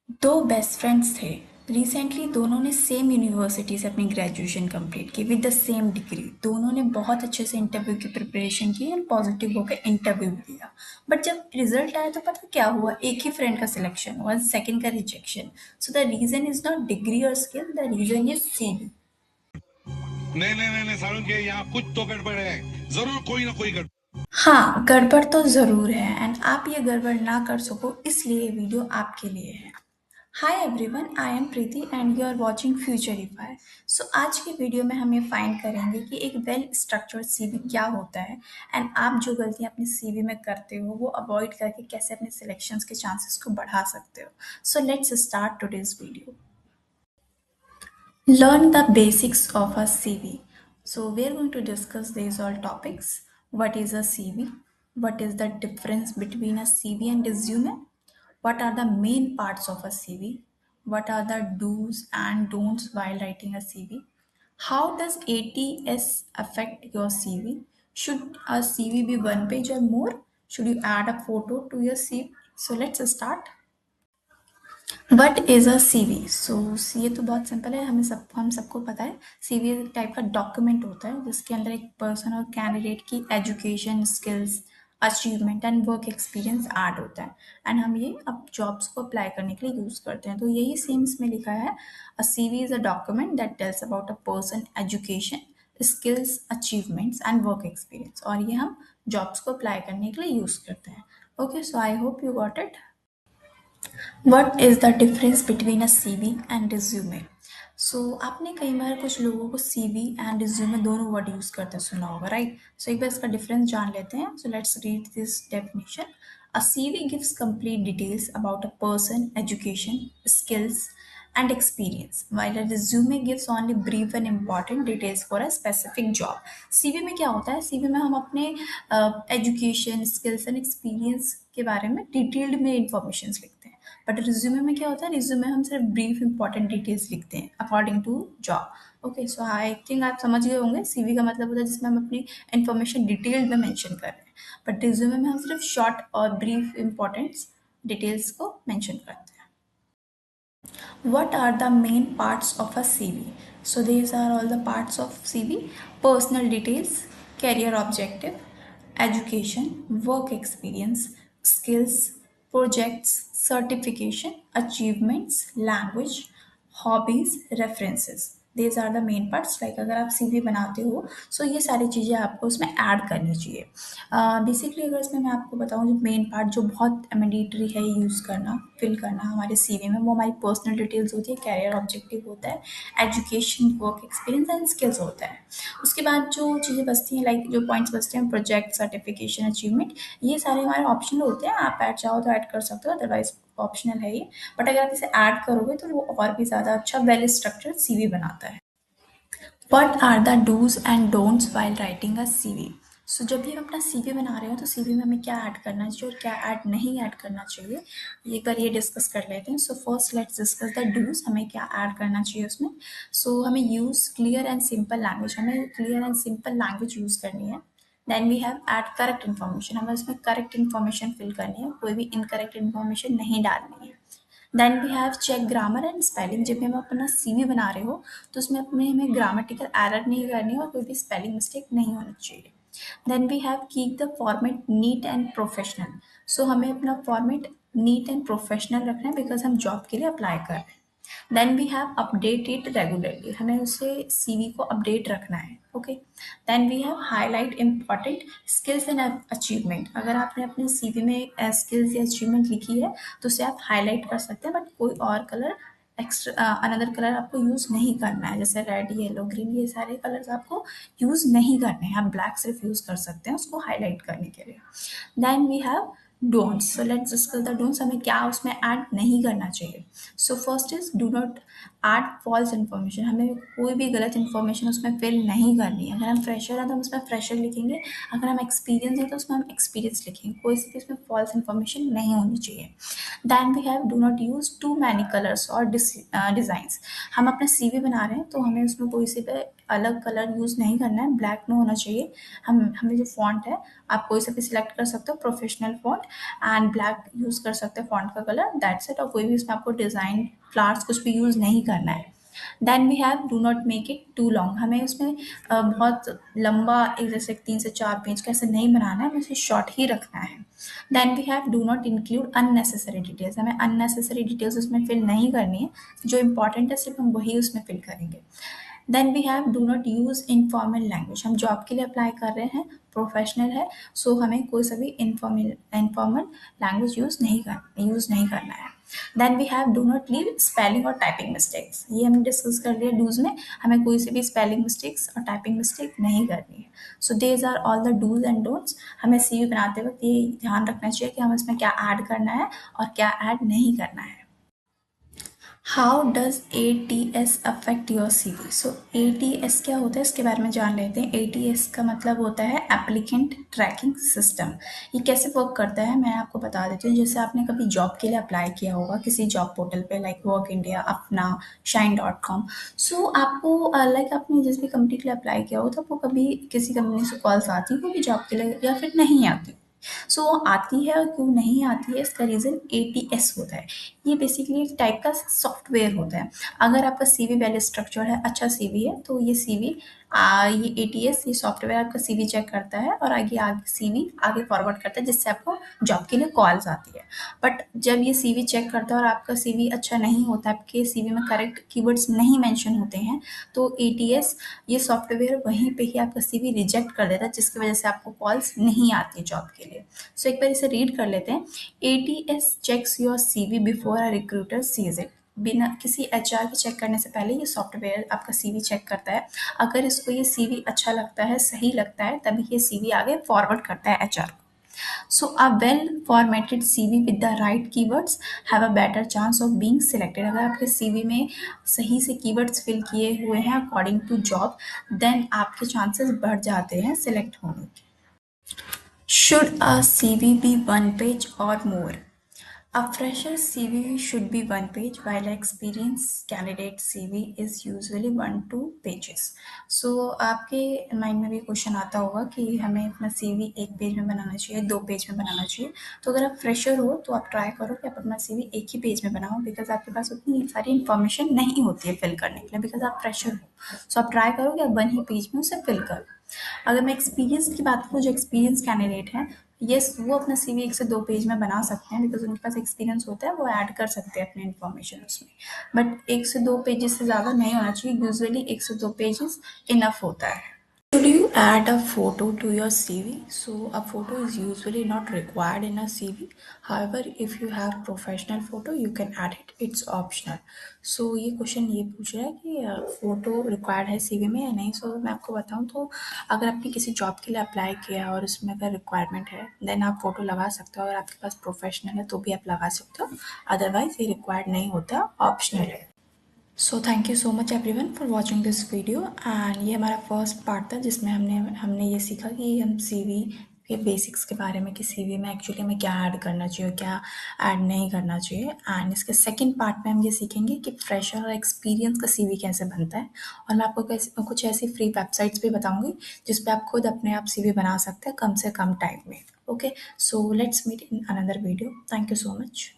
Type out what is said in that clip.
दो best friends थे। Recently दोनों ने सेम यूनिवर्सिटी से अपनी ग्रेजुएशन कंप्लीट की विद द सेम डिग्री। दोनों ने बहुत अच्छे से इंटरव्यू की प्रिपरेशन की एंड पॉजिटिव होकर इंटरव्यू भी दिया। बट जब रिजल्ट आया तो पता क्या हुआ, एक ही फ्रेंड का सिलेक्शन हुआ, सेकंड का rejection. So the reason is not degree और skill, the reason is CV. नहीं नहीं नहीं नहीं सारुण के यहाँ कुछ तो गड़बड़ है। जरूर कोई ना कोई गड़बड़। हाँ, गड़बड़ तो ज़रूर है एंड आप ये गड़बड़ ना कर सको इसलिए ये वीडियो आपके लिए है। Hi everyone, I am Preeti and you are watching Futurify. So आज की वीडियो में हम ये फाइंड करेंगे कि एक वेल स्ट्रक्चर्ड सीवी क्या होता है एंड आप जो गलतियां अपने सीवी में करते हो वो अवॉइड करके कैसे अपने सिलेक्शंस के चांसेस को बढ़ा सकते हो। So let's start today's video. Learn the basics of a CV. So, we are going to discuss these all topics. What is a CV? What is the difference between a CV and resume? What are the main parts of a CV? What are the do's and don'ts while writing a CV? How does ATS affect your CV? Should a CV be one page or more? Should you add a photo to your CV? So, let's start. What is a CV? So ये तो बहुत simple है, हम सबको पता है। CV एक type का डॉक्यूमेंट होता है जिसके अंदर एक पर्सन और कैंडिडेट की education, skills, achievement and work experience add होता है एंड हम ये अब जॉब्स को अप्लाई करने के लिए यूज़ करते हैं। तो यही सेम इसमें लिखा है, a CV is a document that tells about a person education, skills, achievements and work experience, और ये हम जॉब्स को अप्लाई करने के लिए यूज़ करते हैं। Okay, so I hope you got it. What is the difference between a CV and resume? सो आपने कई बार कुछ लोगों को CV एंड रिज्यूमे दोनों वर्ड यूज करते सुना होगा, राइट? सो एक बार इसका डिफरेंस जान लेते हैं। So let's read this definition. A CV gives complete details about a person, education, skills, and experience, while a resume gives only brief and important details for a specific job. CV में क्या होता है? CV में हम अपने education, skills and experience के बारे में डिटेल्ड में इंफॉर्मेशन लिखते हैं। बट रिज्यूमे में क्या होता है? रिज्यूमे हम सिर्फ ब्रीफ इंपॉर्टेंट डिटेल्स लिखते हैं according to job. Okay, so I think आप समझ गए होंगे। सीवी का मतलब होता है जिसमें हम अपनी इंफॉर्मेशन डिटेल में मेंशन कर रहे हैं, बट रिज्यूमे में हम सिर्फ शॉर्ट और ब्रीफ इंपॉर्टेंट्स डिटेल्स को मेंशन करते हैं। What are the main parts of a CV? So these are all the parts of CV: personal details, career objective, education, work experience, skills, projects, certification, achievements, language, hobbies, references. these are the main parts. Like अगर आप CV बनाते हो सो ये सारी चीज़ें आपको उसमें add करनी चाहिए। बेसिकली अगर इसमें मैं आपको बताऊँ, जो मेन पार्ट जो बहुत मैंडेटरी है यूज़ करना, फिल करना हमारे सीवी में, वो हमारी पर्सनल डिटेल्स होती है, कैरियर ऑब्जेक्टिव होता है, education, work experience and skills होता है। उसके बाद जो चीज़ें बचती हैं, लाइक जो पॉइंट्स बचते हैं, प्रोजेक्ट, सर्टिफिकेशन, अचीवमेंट, ये सारे हमारे ऑप्शनल होते हैं। आप ऐड चाहो तो ऐड कर सकते हो, अदरवाइज ऑप्शनल है ये। बट अगर आप इसे ऐड करोगे तो वो और भी ज़्यादा अच्छा वेल स्ट्रक्चर्ड सीवी बनाता है। What are the dos and don'ts while writing a CV? So जब भी हम अपना सीवी बना रहे हो तो सीवी में हमें क्या ऐड करना चाहिए और क्या ऐड नहीं ऐड करना चाहिए, एक बार ये डिस्कस कर लेते हैं। So first let's discuss the dos, हमें क्या ऐड करना चाहिए उसमें। सो हमें use clear and simple language, हमें clear and simple language use करनी है। Then we have add correct information, हमें उसमें करेक्ट इन्फॉर्मेशन फिल करनी है, कोई भी इनकरेक्ट इन्फॉर्मेशन नहीं डालनी है। Then we have check grammar and spelling. जब भी हम अपना सीवी बना रहे हो तो उसमें अपने हमें ग्रामेटिकल एरर नहीं करनी है और कोई भी स्पेलिंग मिस्टेक नहीं होनी चाहिए। Then we have keep the format neat and professional. So हमें अपना फॉर्मेट नीट एंड प्रोफेशनल रखना है बिकॉज हम जॉब के लिए अप्लाई कर रहे हैं। Then we have update it regularly, हमें उसे सीवी को अपडेट रखना है। Okay, then we have highlight important skills and achievement. अगर आपने अपने सीवी में स्किल्स या अचीवमेंट लिखी है तो उसे आप हाईलाइट कर सकते हैं, बट कोई और कलर, एक्स्ट्रा अनदर कलर आपको यूज़ नहीं करना है, जैसे रेड, येलो, ग्रीन, ये सारे कलर्स आपको यूज़ नहीं करने हैं। आप ब्लैक सिर्फ यूज़ कर सकते हैं उसको हाईलाइट करने के लिए। Then we have don'ts. So let's discuss the don'ts, हमें क्या उसमें ऐड नहीं करना चाहिए। So first is do not add false information, हमें कोई भी गलत इन्फॉर्मेशन उसमें फिल नहीं करनी है। अगर हम फ्रेशर हैं तो हम उसमें फ्रेशर लिखेंगे, अगर हम एक्सपीरियंस हैं तो उसमें हम एक्सपीरियंस लिखेंगे, कोई सी भी उसमें फॉल्स इन्फॉर्मेशन नहीं होनी चाहिए। Then we have do not use too many colours और डिज़ाइंस। हम अपना सीवी बना रहे हैं तो हमें उसमें कोई से भी अलग कलर यूज़ नहीं करना है, ब्लैक में होना चाहिए। हमें जो फॉन्ट है आप कोई सा भी सिलेक्ट कर सकते हो, professional font, and black use कर सकते हैं फॉन्ट का कलर, दैट्स इट। और कोई भी इसमें आपको डिज़ाइन फ्लावर्स कुछ भी यूज़ नहीं करना है। Then we have do not make it too long, हमें उसमें बहुत लंबा एक जैसे 3 से 4 पेज का ऐसे नहीं बनाना है, हमें उसे शॉर्ट ही रखना है। Then we have do not include unnecessary details, हमें अननेसेसरी डिटेल्स उसमें फिल नहीं करनी है, जो इंपॉर्टेंट है सिर्फ हम वही उसमें फिल करेंगे। Then we have do not use informal language, हम जॉब के लिए अप्लाई कर रहे हैं, प्रोफेशनल है, सो हमें कोई सा भी इनफॉर्मल लैंग्वेज यूज़ नहीं करना है। Then we have do not leave spelling और टाइपिंग मिस्टेक्स, ये हमने डिस्कस कर लिया डूज में, हमें कोई सी भी स्पेलिंग मिस्टेक्स और टाइपिंग मिस्टेक नहीं करनी है। So these are all the dos and don'ts, हमें सीवी बनाते वक्त ये ध्यान रखना चाहिए कि हमें इसमें क्या ऐड करना है और क्या ऐड नहीं करना है। How does ATS affect your CV? So ATS क्या होता है इसके बारे में जान लेते हैं। ATS का मतलब होता है एप्लीकेंट ट्रैकिंग सिस्टम। ये कैसे वर्क करता है मैं आपको बता देती हूँ। जैसे आपने कभी जॉब के लिए अप्लाई किया होगा किसी जॉब पोर्टल पे, लाइक वर्क इंडिया, अपना, Shine.com। सो आपको लाइक आपने जिस भी कंपनी के लिए अप्लाई किया हो तो आपको कभी किसी कंपनी से कॉल्स आती होगी जॉब के लिए या फिर नहीं आती। सो वो आती है और क्यों नहीं आती है इसका रीज़न ATS होता है। ये बेसिकली एक टाइप का सॉफ्टवेयर होता है। अगर आपका सीवी वेल स्ट्रक्चर्ड है, अच्छा सीवी है, तो ये सीवी ये ATS ये सॉफ्टवेयर आपका सीवी चेक करता है और आगे आगे सीवी आगे फॉरवर्ड करता है, जिससे आपको जॉब के लिए कॉल्स आती है। बट जब ये सीवी चेक करता है और आपका सीवी अच्छा नहीं होता, आपके सीवी में करेक्ट कीवर्ड्स नहीं मेंशन होते हैं, तो ATS ये सॉफ्टवेयर वहीं पे ही आपका सीवी रिजेक्ट कर देता है, जिसकी वजह से आपको कॉल्स नहीं आती जॉब के लिए। सो एक बार इसे रीड कर लेते हैं। ATS checks your CV before a recruiter sees it, बिना किसी HR के चेक करने से पहले ये सॉफ्टवेयर आपका CV चेक करता है। अगर इसको ये CV अच्छा लगता है, सही लगता है, तभी ये CV आगे फॉरवर्ड करता है HR को। So a well formatted CV with the right keywords have a better chance of being selected। अगर आपके CV में सही से keywords fill किए हुए हैं according to job, then आपके chances बढ़ जाते हैं select होने के। Should a CV be one page or more? A fresher CV should be one page, while an experienced candidate CV is usually 1 2 pages. So आपके माइंड में भी question आता होगा कि हमें अपना CV 1 पेज में बनाना चाहिए, 2 पेज में बनाना चाहिए। तो अगर आप फ्रेशर हो तो आप ट्राई करो कि आप अपना CV एक ही पेज में बनाओ, बिकॉज आपके पास उतनी सारी इन्फॉर्मेशन नहीं होती है फिल करने के लिए, बिकॉज आप फ्रेशर हो। सो आप ट्राई करो कि आप 1 ही पेज में उसे फिल करो। अगर मैं एक्सपीरियंस की बात करूँ, जो एक्सपीरियंस कैंडिडेट हैं, येस वो अपना CV 1 से 2 पेज में बना सकते हैं, बिकॉज उनके पास एक्सपीरियंस होता है, वो ऐड कर सकते हैं अपने इन्फॉर्मेशन उसमें। बट 1 से 2 पेजेस से ज़्यादा नहीं होना चाहिए, यूजुअली 1 से 2 पेजेस इनफ होता है। Should you add a photo to your CV? So a photo is usually not required in a CV. However, if you have professional photo, you can add it. It's optional. So ये question ये पूछ रहा है कि photo required है CV में या नहीं। सो मैं आपको बताऊँ तो अगर आपने किसी जॉब के लिए अप्लाई किया और उसमें अगर रिक्वायरमेंट है, देन आप फ़ोटो लगा सकते हो। अगर आपके पास प्रोफेशनल है तो भी आप लगा सकते हो, अदरवाइज़ ये रिक्वायर्ड नहीं होता, ऑप्शनल है। So thank you so much everyone for watching this video. And ये हमारा फर्स्ट पार्ट था जिसमें हमने ये सीखा कि हम CV के बेसिक्स के बारे में, कि CV में एक्चुअली हमें क्या ऐड करना चाहिए, क्या ऐड नहीं करना चाहिए। एंड इसके सेकंड पार्ट में हम ये सीखेंगे कि फ्रेशर और एक्सपीरियंस का CV कैसे बनता है। और मैं आपको कुछ ऐसी फ्री वेबसाइट्स भी बताऊंगी जिस पे आप खुद अपने आप CV बना सकते हैं कम से कम टाइम में। Okay, so let's meet in another video. Thank you so much.